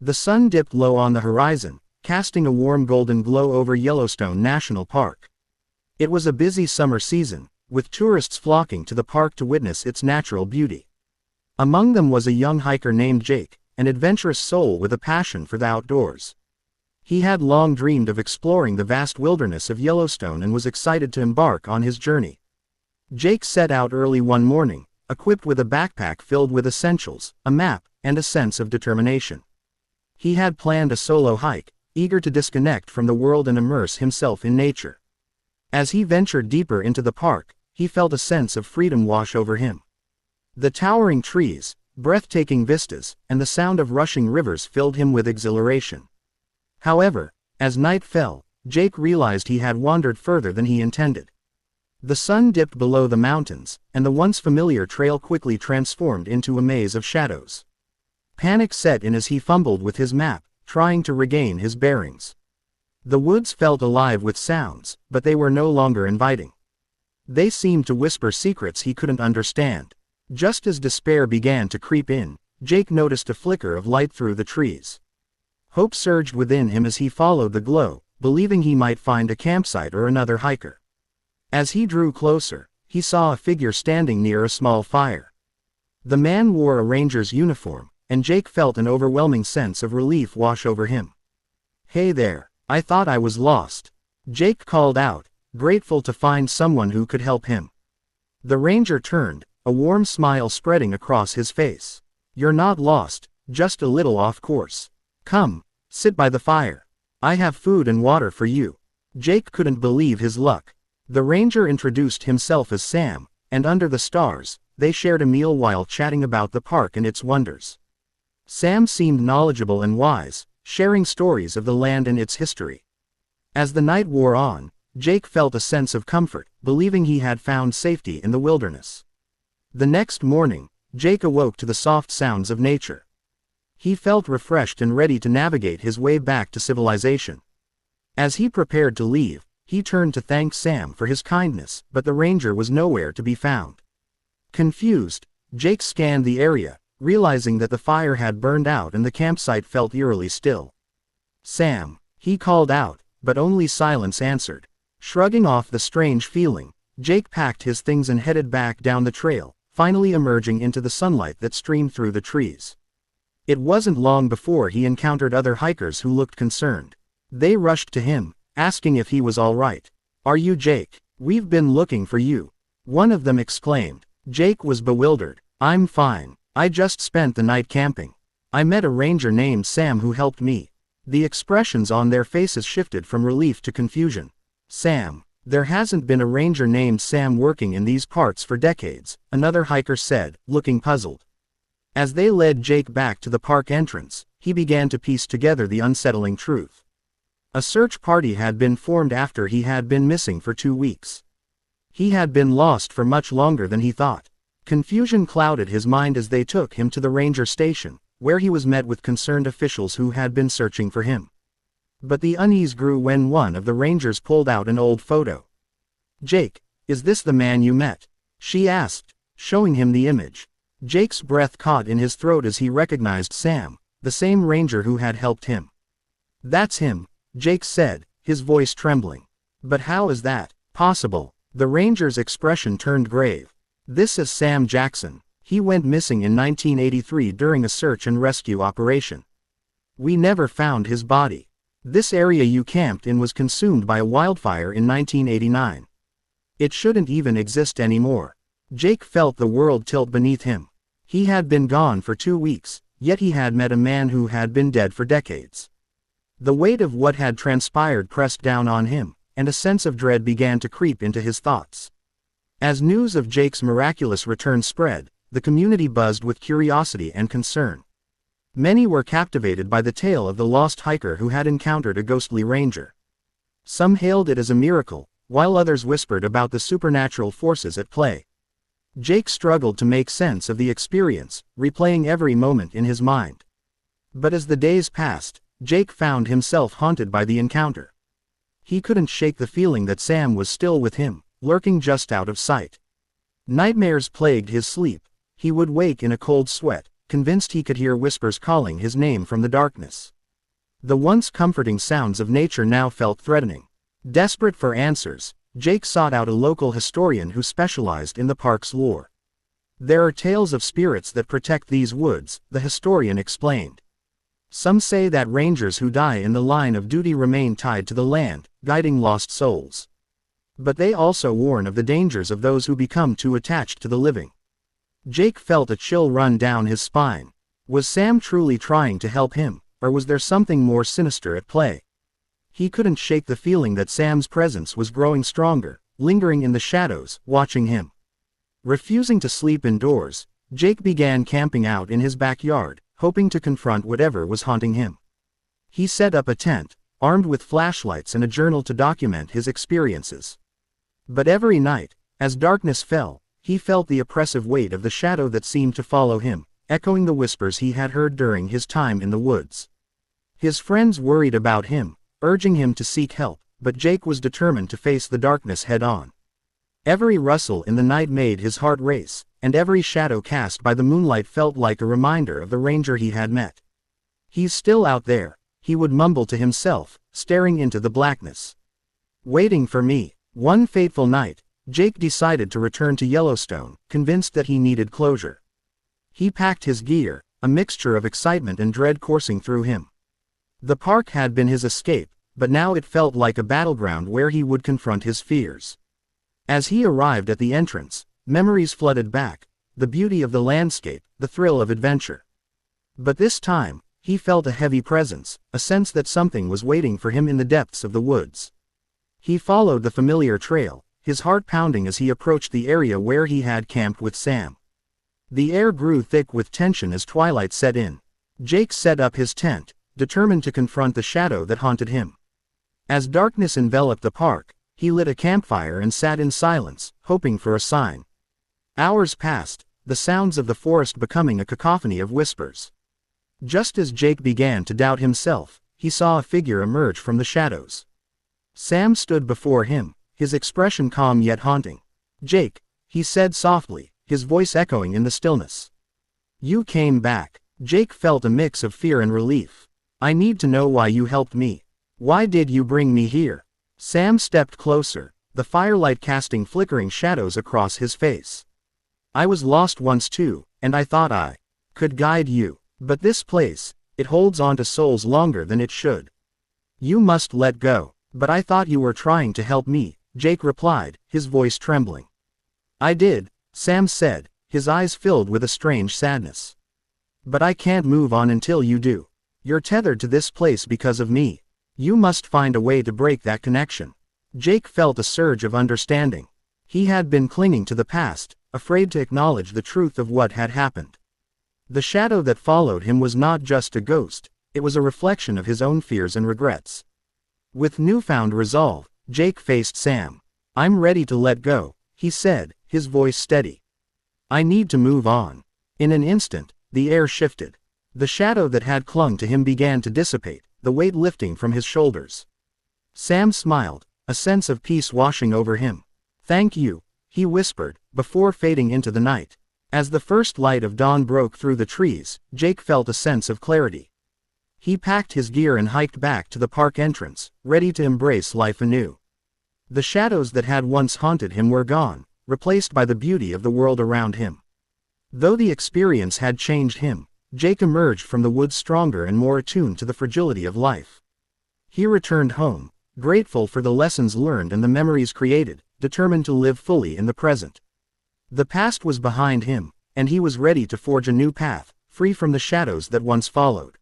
The sun dipped low on the horizon, casting a warm golden glow over Yellowstone National Park. It was a busy summer season, with tourists flocking to the park to witness its natural beauty. Among them was a young hiker named Jake, an adventurous soul with a passion for the outdoors. He had long dreamed of exploring the vast wilderness of Yellowstone and was excited to embark on his journey. Jake set out early one morning, equipped with a backpack filled with essentials, a map, and a sense of determination. He had planned a solo hike, eager to disconnect from the world and immerse himself in nature. As he ventured deeper into the park, he felt a sense of freedom wash over him. The towering trees, breathtaking vistas, and the sound of rushing rivers filled him with exhilaration. However, as night fell, Jake realized he had wandered further than he intended. The sun dipped below the mountains, and the once familiar trail quickly transformed into a maze of shadows. Panic set in as he fumbled with his map, trying to regain his bearings. The woods felt alive with sounds, but they were no longer inviting. They seemed to whisper secrets he couldn't understand. Just as despair began to creep in, Jake noticed a flicker of light through the trees. Hope surged within him as he followed the glow, believing he might find a campsite or another hiker. As he drew closer, he saw a figure standing near a small fire. The man wore a ranger's uniform, and Jake felt an overwhelming sense of relief wash over him. "Hey there, I thought I was lost," Jake called out, grateful to find someone who could help him. The ranger turned, a warm smile spreading across his face. "You're not lost, just a little off course. Come, sit by the fire. I have food and water for you." Jake couldn't believe his luck. The ranger introduced himself as Sam, and under the stars, they shared a meal while chatting about the park and its wonders. Sam seemed knowledgeable and wise, sharing stories of the land and its history. As the night wore on, Jake felt a sense of comfort, believing he had found safety in the wilderness. The next morning, Jake awoke to the soft sounds of nature. He felt refreshed and ready to navigate his way back to civilization. As he prepared to leave, he turned to thank Sam for his kindness, but the ranger was nowhere to be found. Confused, Jake scanned the area, realizing that the fire had burned out and the campsite felt eerily still. "Sam," he called out, but only silence answered. Shrugging off the strange feeling, Jake packed his things and headed back down the trail, finally emerging into the sunlight that streamed through the trees. It wasn't long before he encountered other hikers who looked concerned. They rushed to him, asking if he was all right. "Are you Jake? We've been looking for you," one of them exclaimed. Jake was bewildered. "I'm fine. I just spent the night camping. I met a ranger named Sam who helped me." The expressions on their faces shifted from relief to confusion. "Sam? There hasn't been a ranger named Sam working in these parts for decades," another hiker said, looking puzzled. As they led Jake back to the park entrance, he began to piece together the unsettling truth. A search party had been formed after he had been missing for 2 weeks. He had been lost for much longer than he thought. Confusion clouded his mind as they took him to the ranger station, where he was met with concerned officials who had been searching for him. But the unease grew when one of the rangers pulled out an old photo. "Jake, is this the man you met?" she asked, showing him the image. Jake's breath caught in his throat as he recognized Sam, the same ranger who had helped him. "That's him," Jake said, his voice trembling. "But how is that possible?" The ranger's expression turned grave. "This is Sam Jackson. He went missing in 1983 during a search and rescue operation. We never found his body. This area you camped in was consumed by a wildfire in 1989. It shouldn't even exist anymore." Jake felt the world tilt beneath him. He had been gone for 2 weeks, yet he had met a man who had been dead for decades. The weight of what had transpired pressed down on him, and a sense of dread began to creep into his thoughts. As news of Jake's miraculous return spread, the community buzzed with curiosity and concern. Many were captivated by the tale of the lost hiker who had encountered a ghostly ranger. Some hailed it as a miracle, while others whispered about the supernatural forces at play. Jake struggled to make sense of the experience, replaying every moment in his mind. But as the days passed, Jake found himself haunted by the encounter. He couldn't shake the feeling that Sam was still with him, lurking just out of sight. Nightmares plagued his sleep. He would wake in a cold sweat, convinced he could hear whispers calling his name from the darkness. The once comforting sounds of nature now felt threatening. Desperate for answers, Jake sought out a local historian who specialized in the park's lore. "There are tales of spirits that protect these woods," the historian explained. "Some say that rangers who die in the line of duty remain tied to the land, guiding lost souls. But they also warn of the dangers of those who become too attached to the living." Jake felt a chill run down his spine. Was Sam truly trying to help him, or was there something more sinister at play? He couldn't shake the feeling that Sam's presence was growing stronger, lingering in the shadows, watching him. Refusing to sleep indoors, Jake began camping out in his backyard, hoping to confront whatever was haunting him. He set up a tent, armed with flashlights and a journal to document his experiences. But every night, as darkness fell, he felt the oppressive weight of the shadow that seemed to follow him, echoing the whispers he had heard during his time in the woods. His friends worried about him, urging him to seek help, but Jake was determined to face the darkness head-on. Every rustle in the night made his heart race, and every shadow cast by the moonlight felt like a reminder of the ranger he had met. "He's still out there," he would mumble to himself, staring into the blackness. "Waiting for me." One fateful night, Jake decided to return to Yellowstone, convinced that he needed closure. He packed his gear, a mixture of excitement and dread coursing through him. The park had been his escape, but now it felt like a battleground where he would confront his fears. As he arrived at the entrance, memories flooded back, the beauty of the landscape, the thrill of adventure. But this time, he felt a heavy presence, a sense that something was waiting for him in the depths of the woods. He followed the familiar trail, his heart pounding as he approached the area where he had camped with Sam. The air grew thick with tension as twilight set in. Jake set up his tent, determined to confront the shadow that haunted him. As darkness enveloped the park, he lit a campfire and sat in silence, hoping for a sign. Hours passed, the sounds of the forest becoming a cacophony of whispers. Just as Jake began to doubt himself, he saw a figure emerge from the shadows. Sam stood before him, his expression calm yet haunting. "Jake," he said softly, his voice echoing in the stillness. "You came back." Jake felt a mix of fear and relief. "I need to know why you helped me. Why did you bring me here?" Sam stepped closer, the firelight casting flickering shadows across his face. "I was lost once too, and I thought I could guide you. But this place, it holds on to souls longer than it should. You must let go." "But I thought you were trying to help me," Jake replied, his voice trembling. "I did," Sam said, his eyes filled with a strange sadness. "But I can't move on until you do. You're tethered to this place because of me. You must find a way to break that connection." Jake felt a surge of understanding. He had been clinging to the past, afraid to acknowledge the truth of what had happened. The shadow that followed him was not just a ghost, it was a reflection of his own fears and regrets. With newfound resolve, Jake faced Sam. "I'm ready to let go," he said, his voice steady. "I need to move on." In an instant, the air shifted. The shadow that had clung to him began to dissipate, the weight lifting from his shoulders. Sam smiled, a sense of peace washing over him. "Thank you," he whispered, before fading into the night. As the first light of dawn broke through the trees, Jake felt a sense of clarity. He packed his gear and hiked back to the park entrance, ready to embrace life anew. The shadows that had once haunted him were gone, replaced by the beauty of the world around him. Though the experience had changed him, Jake emerged from the woods stronger and more attuned to the fragility of life. He returned home, grateful for the lessons learned and the memories created, determined to live fully in the present. The past was behind him, and he was ready to forge a new path, free from the shadows that once followed.